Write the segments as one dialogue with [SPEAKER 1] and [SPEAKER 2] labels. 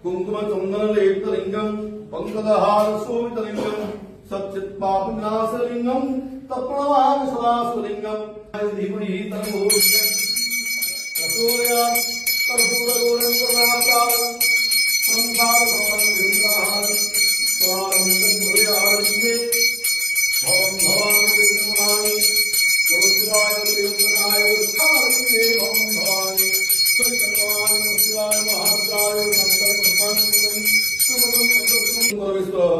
[SPEAKER 1] कुंकुम चंदन लेपलिंगम पंकजहार शोभितलिंगम सच्चित पाप विनाशलिंगम तप्रणवाम सदाशिवलिंगम धीमहि तन्मोर्यं रसोया कर्पूरगोरंगनाथारं संसारभवनं विंदाहं स्वारं तद्भुयारंते भवं भवानि विष्णुमानि नमस्काय देवनाय स्थाने भवं भवानि सत्यवान शिवाय महाद्राय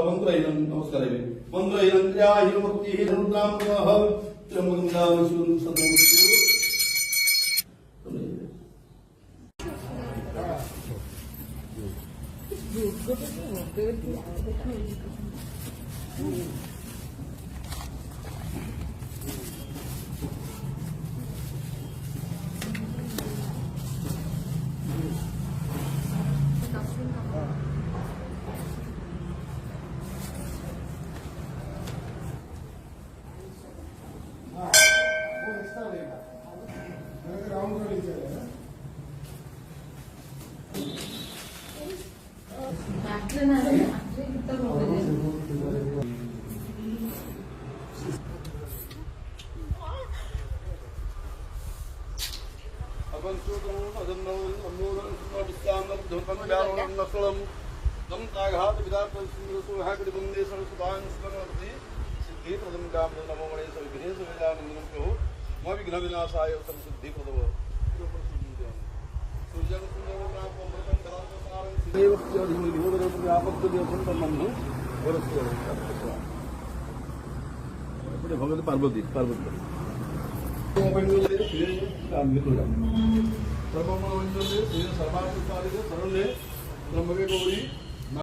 [SPEAKER 1] मंत्रहीन नमस्कार मंत्रहीन मुक्ति रुद्राम भगवती पार्वती पार्वती सर्वमंगल सरले ब्रह्मवे गौरी